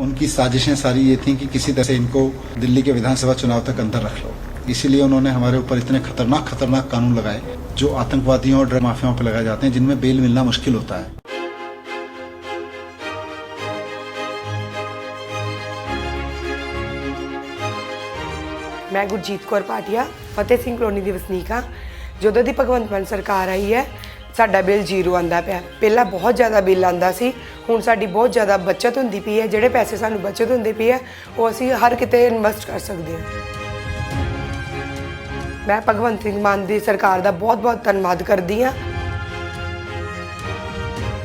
उनकी साजिशें सारी ये थी कि किसी तरह से इनको दिल्ली के विधानसभा चुनाव तक अंदर रख लो। इसीलिए उन्होंने हमारे ऊपर इतने खतरनाक कानून लगाए जो आतंकवादियों और ड्रग माफियाओं पर लगाए जाते हैं, जिनमें बेल मिलना मुश्किल होता है। मैं गुरजीत कौर भाटिया फतेह सिंह कॉलोनी ਦੀ ਵਸਨੀਕ ਹਾਂ। ਜਦੋਂ ਦੀ ਭਗਵੰਤ ਮਾਨ ਸਰਕਾਰ ਆਈ ਹੈ ਸਾਡਾ ਬਿੱਲ ਜ਼ੀਰੋ ਆਂਦਾ ਪਿਆ। ਪਹਿਲਾਂ ਬਹੁਤ ਜ਼ਿਆਦਾ ਬਿੱਲ ਆਂਦਾ ਸੀ, ਹੁਣ ਸਾਡੀ ਬਹੁਤ ਜ਼ਿਆਦਾ ਬਚਤ ਹੁੰਦੀ ਪਈ ਹੈ। ਜਿਹੜੇ ਪੈਸੇ ਸਾਨੂੰ ਬਚਤ ਹੁੰਦੇ ਪਈ ਹੈ ਉਹ ਅਸੀਂ ਹਰ ਕਿਤੇ ਇਨਵੈਸਟ ਕਰ ਸਕਦੇ ਹਾਂ। ਮੈਂ ਭਗਵੰਤ ਸਿੰਘ ਮਾਨ ਦੀ ਸਰਕਾਰ ਦਾ ਬਹੁਤ ਧੰਨਵਾਦ ਕਰਦੀ ਹਾਂ।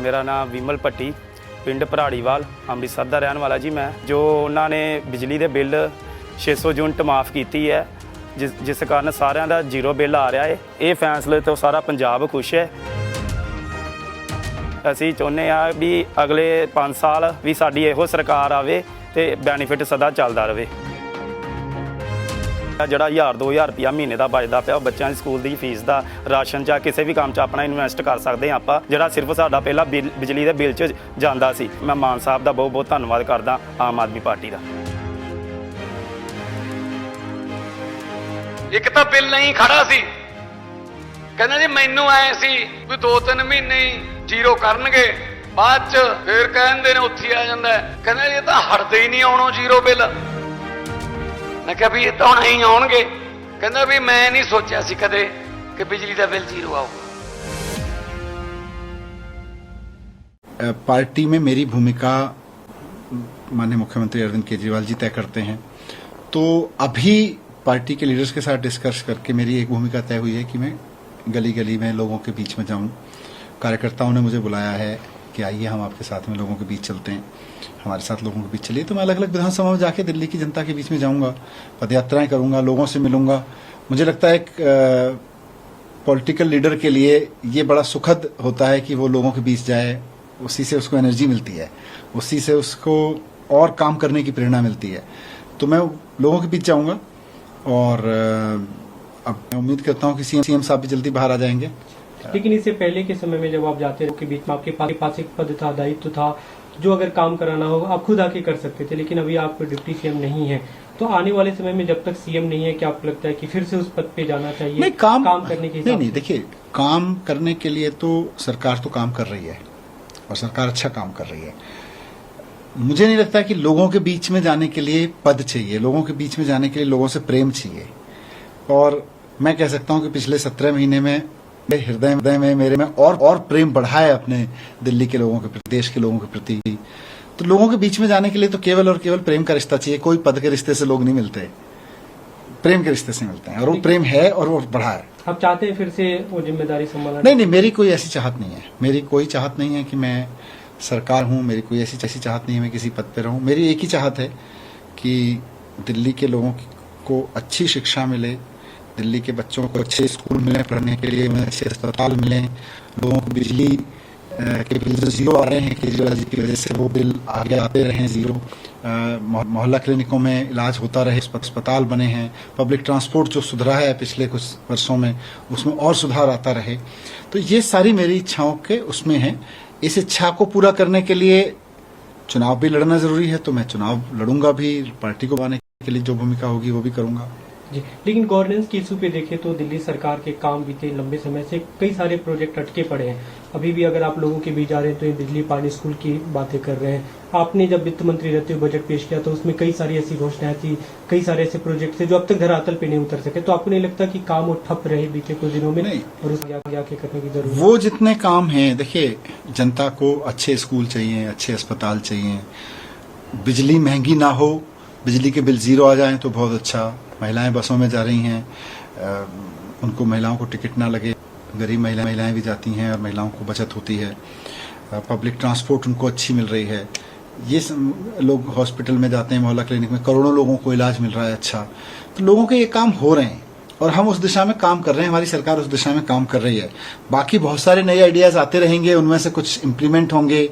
मेरा नाम विमल भट्टी, पिंड भराड़ीवाल, ਅੰਮ੍ਰਿਤਸਰ ਦਾ ਰਹਿਣ ਵਾਲਾ जी। मैं जो उन्होंने बिजली के बिल 600 यूनिट माफ़ की है, जिस कारण सारिਆਂ ਦਾ जीरो बिल आ रहा है। ये फैसले तो सारा पंजाब खुश है। ਅਸੀਂ ਚਾਹੁੰਦੇ ਆ ਵੀ अगले 5 साल भी ਸਾਡੀ ਇਹੋ ਸਰਕਾਰ ਆਵੇ ਤੇ ਬੈਨੀਫਿਟ ਸਦਾ ਚੱਲਦਾ ਰਹੇ। ਜਿਹੜਾ 1000-2000 ਰੁਪਇਆ ਮਹੀਨੇ ਦਾ ਬਚਦਾ ਪਿਆ ਉਹ ਬੱਚਿਆਂ ਦੀ ਸਕੂਲ ਦੀ ਫੀਸ ਦਾ, ਰਾਸ਼ਨ ਜਾਂ ਕਿਸੇ ਵੀ ਕੰਮ 'ਚ ਆਪਣਾ ਇਨਵੈਸਟ ਕਰ ਸਕਦੇ ਹਾਂ ਆਪਾਂ, ਜਿਹੜਾ ਸਿਰਫ ਸਾਡਾ ਪਹਿਲਾਂ ਬਿਜਲੀ ਦੇ ਬਿੱਲ 'ਚ ਜਾਂਦਾ ਸੀ। ਮੈਂ ਮਾਨ ਸਾਹਿਬ ਦਾ ਬਹੁਤ ਧੰਨਵਾਦ ਕਰਦਾ, ਆਮ ਆਦਮੀ ਪਾਰਟੀ ਦਾ। ਇੱਕ ਤਾਂ ਬਿੱਲ ਨਹੀਂ ਖੜਾ ਸੀ, ਕਹਿੰਦਾ ਜੀ ਮੈਨੂੰ ਆਏ ਸੀ ਵੀ 2-3 ਮਹੀਨੇ ਹੀ ਜ਼ੀਰੋ ਕਰਨਗੇ, ਬਾਅਦ 'ਚ ਫੇਰ ਕਹਿੰਦੇ ਨੇ ਉੱਥੇ ਆ ਜਾਂਦਾ। ਕਹਿੰਦਾ ਇਹ ਤਾਂ ਹਟਦੇ ਹੀ ਨਹੀਂ ਆਉਣੋਂ ਜ਼ੀਰੋ ਬਿੱਲ। मैं कहा भी ये तो नहीं आउणगे। कहंदा भी मैं नहीं सोचा सी कदे कि बिजली का बिल जीरो आऊगा। पार्टी में मेरी भूमिका माननीय मुख्यमंत्री अरविंद केजरीवाल जी तय करते हैं। तो अभी पार्टी के लीडर्स के साथ डिस्कस करके मेरी एक भूमिका तय हुई है कि मैं गली गली में लोगों के बीच में जाऊं। कार्यकर्ताओं ने मुझे बुलाया है कि आइए हम आपके साथ में लोगों के बीच चलते हैं, हमारे साथ लोगों के बीच चलिए। तो मैं अलग अलग विधानसभा में जाके दिल्ली की जनता के बीच में जाऊंगा, पदयात्राएं करूंगा, लोगों से मिलूंगा। मुझे लगता है एक पॉलिटिकल लीडर के लिए ये बड़ा सुखद होता है कि वो लोगों के बीच जाए, उसी से उसको एनर्जी मिलती है, उसी से उसको और काम करने की प्रेरणा मिलती है। तो मैं लोगों के बीच जाऊंगा और अब मैं उम्मीद करता हूँ कि सीएम साहब भी जल्दी बाहर आ जाएंगे। लेकिन इससे पहले के समय में जब आप जाते हैं के बीच में आपके पास एक पद था, दायित्व था, जो अगर काम कराना हो आप खुद आके कर सकते थे, लेकिन अभी आप डिप्टी सीएम नहीं है। तो आने वाले समय में जब तक सीएम नहीं है, क्या आपको लगता है कि फिर से उस पद पे जाना चाहिए? नहीं, काम करने के नहीं, देखिए काम करने के लिए तो सरकार तो काम कर रही है और सरकार अच्छा काम कर रही है। मुझे नहीं लगता कि लोगों के बीच में जाने के लिए पद चाहिए, लोगों के बीच में जाने के लिए लोगों से प्रेम चाहिए। और मैं कह सकता हूं कि पिछले 17 महीने में हृदय में मेरे में और प्रेम बढ़ा है अपने दिल्ली के लोगों के प्रति, देश के लोगों के प्रति। तो लोगों के बीच में जाने के लिए तो केवल और केवल प्रेम का रिश्ता चाहिए। कोई पद के रिश्ते से लोग नहीं मिलते, प्रेम के रिश्ते से मिलते हैं, और वो प्रेम है और वो बढ़ा है। आप चाहते हैं फिर से वो जिम्मेदारी संभालना? नहीं, मेरी कोई ऐसी चाहत नहीं है। मेरी कोई चाहत नहीं है कि मैं सरकार हूं, मेरी कोई ऐसी चाहत नहीं है मैं किसी पद पे रहूं। मेरी एक ही चाहत है कि दिल्ली के लोगों को अच्छी शिक्षा मिले, दिल्ली के बच्चों को अच्छे स्कूल मिले पढ़ने के लिए, अच्छे अस्पताल मिले, लोगों को बिजली के बिल जो जीरो आ रहे हैं केजरीवाल जी की वजह से वो बिल आगे आते रहे जीरो, मोहल्ला क्लिनिकों में इलाज होता रहे, अस्पताल बने हैं, पब्लिक ट्रांसपोर्ट जो सुधरा है पिछले कुछ वर्षों में उसमें और सुधार आता रहे। तो ये सारी मेरी इच्छाओं के उसमें है। इस इच्छा को पूरा करने के लिए चुनाव भी लड़ना जरूरी है, तो मैं चुनाव लड़ूंगा भी, पार्टी को बनाने के लिए जो भूमिका होगी वो भी करूंगा जी। लेकिन गवर्नेंस के इशू पे देखें तो दिल्ली सरकार के काम बीते लंबे समय से कई सारे प्रोजेक्ट अटके पड़े हैं। अभी भी अगर आप लोगों के बीच जा रहे हैं तो ये बिजली पानी स्कूल की बातें कर रहे हैं। आपने जब वित्त मंत्री रहते हुए बजट पेश किया तो उसमें कई सारी ऐसी घोषणाएं थी, कई सारे ऐसे प्रोजेक्ट थे जो अब तक धरातल पे नहीं उतर सके। तो आपको नहीं लगता कि काम वो ठप रहे बीते कुछ दिनों में? नहीं, और उसके आगे करने की जरूरत? वो जितने काम है, देखिए जनता को अच्छे स्कूल चाहिए, अच्छे अस्पताल चाहिए, बिजली महंगी ना हो, बिजली के बिल जीरो आ जाए तो बहुत अच्छा। महिलाएं बसों में जा रही हैं, उनको महिलाओं को टिकट ना लगे, गरीब महिलाएं भी जाती हैं और महिलाओं को बचत होती है। पब्लिक ट्रांसपोर्ट उनको अच्छी मिल रही है। ये लोग हॉस्पिटल में जाते हैं, मोहल्ला क्लिनिक में करोड़ों लोगों को इलाज मिल रहा है अच्छा। तो लोगों के ये काम हो रहे हैं और हम उस दिशा में काम कर रहे हैं, हमारी सरकार उस दिशा में काम कर रही है। बाकी बहुत सारे नए आइडियाज आते रहेंगे, उनमें से कुछ इम्प्लीमेंट होंगे,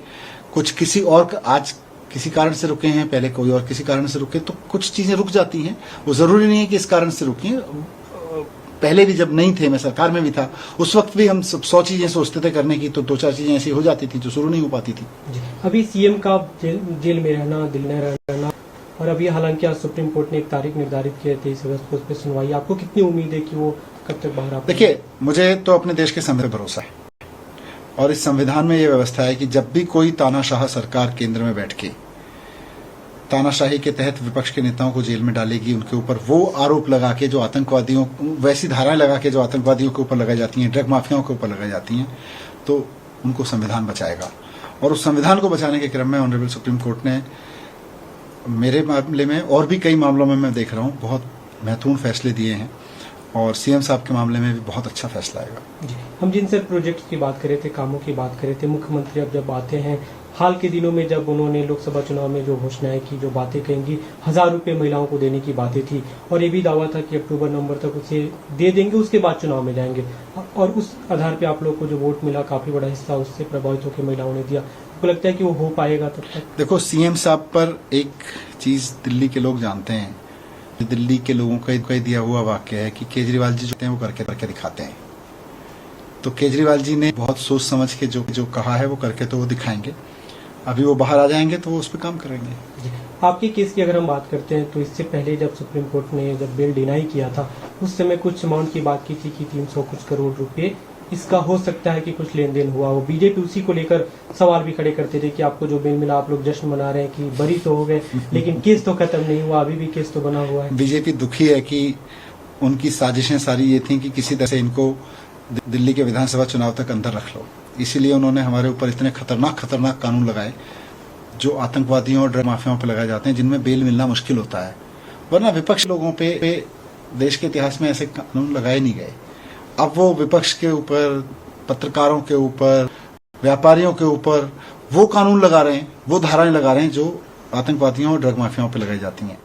कुछ किसी और आज किसी कारण से रुके हैं, पहले कोई और किसी कारण से रुके, तो कुछ चीजें रुक जाती हैं। वो जरूरी नहीं है कि इस कारण से रुकी हैं, पहले भी जब नहीं थे, मैं सरकार में भी था, उस वक्त भी हम 100 चीजें सोचते थे करने की, तो 2-4 चीजें ऐसी हो जाती थी जो शुरू नहीं हो पाती थी। जी। अभी सीएम का जेल में रहना, दिल्ली में रहना, और अभी हालांकि आज सुप्रीम कोर्ट ने एक तारीख निर्धारित की है 23 अगस्त को, उस पर सुनवाई, आपको कितनी उम्मीद है कि वो कब तक बाहर आ पाएंगे? देखिए, मुझे तो अपने देश के संविधान पर भरोसा है, और इस संविधान में यह व्यवस्था है कि जब भी कोई तानाशाह सरकार केंद्र में बैठ के तानाशाही के तहत विपक्ष के नेताओं को जेल में डालेगी, उनके ऊपर वो आरोप लगा के जो आतंकवादियों, वैसी धाराएं लगा के जो आतंकवादियों के ऊपर लगाई जाती हैं, ड्रग माफियाओं के ऊपर लगाई जाती हैं, तो उनको संविधान बचाएगा। और उस संविधान को बचाने के क्रम में ऑनरेबल सुप्रीम कोर्ट ने मेरे मामले में और भी कई मामलों में मैं देख रहा हूँ बहुत महत्वपूर्ण फैसले दिए हैं, और सीएम साहब के मामले में भी बहुत अच्छा फैसला आएगा। जी। हम जिन सर प्रोजेक्ट्स की बात कर रहे थे, कामों की बात कर रहे थे, मुख्यमंत्री अब जब आते हैं, हाल के दिनों में जब उन्होंने लोकसभा चुनाव में जो घोषणाएं की, जो बातें कहेंगी, 1000 रुपए महिलाओं को देने की बातें थी, और ये भी दावा था कि अक्टूबर नवंबर तक उसे दे देंगे, उसके बाद चुनाव में जाएंगे, और उस आधार पे आप लोग को जो वोट मिला, काफी बड़ा हिस्सा उससे प्रभावित होकर महिलाओं ने दिया। आपको लगता है कि वो हो पाएगा तब तक? देखो, सीएम साहब पर एक चीज दिल्ली के लोग जानते हैं, दिल्ली के लोगों का दिया हुआ वाक्य है कि केजरीवाल जी जो हैं वो करके दिखाते हैं। तो केजरीवाल जी ने बहुत सोच समझ के जो कहा है वो करके तो वो दिखाएंगे। अभी वो बाहर आ जाएंगे तो वो उस पर काम करेंगे। आपके केस की अगर हम बात करते हैं, तो इससे पहले जब सुप्रीम कोर्ट ने जब बिल डिनाई किया था, उस समय कुछ अमाउंट की बात की थी कि 300 कुछ करोड़ रुपए इसका हो सकता है कि कुछ लेन देन हुआ हो। बीजेपी उसी को लेकर सवाल भी खड़े करते थे कि आपको जो बिल मिला, आप लोग जश्न मना रहे हैं कि बरी तो हो गए, लेकिन केस तो खत्म नहीं हुआ, अभी भी केस तो बना हुआ है। बीजेपी दुखी है कि उनकी साजिशें सारी ये थी कि किसी तरह से इनको दिल्ली के विधानसभा चुनाव तक अंदर रख लो, इसीलिए उन्होंने हमारे ऊपर इतने खतरनाक कानून लगाए जो आतंकवादियों और ड्रग माफियाओं पर लगाए जाते हैं, जिनमें बेल मिलना मुश्किल होता है। वरना विपक्ष लोगों पे देश के इतिहास में ऐसे कानून लगाए नहीं गए। अब वो विपक्ष के ऊपर, पत्रकारों के ऊपर, व्यापारियों के ऊपर वो कानून लगा रहे हैं, वो धाराएं लगा रहे हैं जो आतंकवादियों और ड्रग माफियाओं पर लगाई जाती हैं।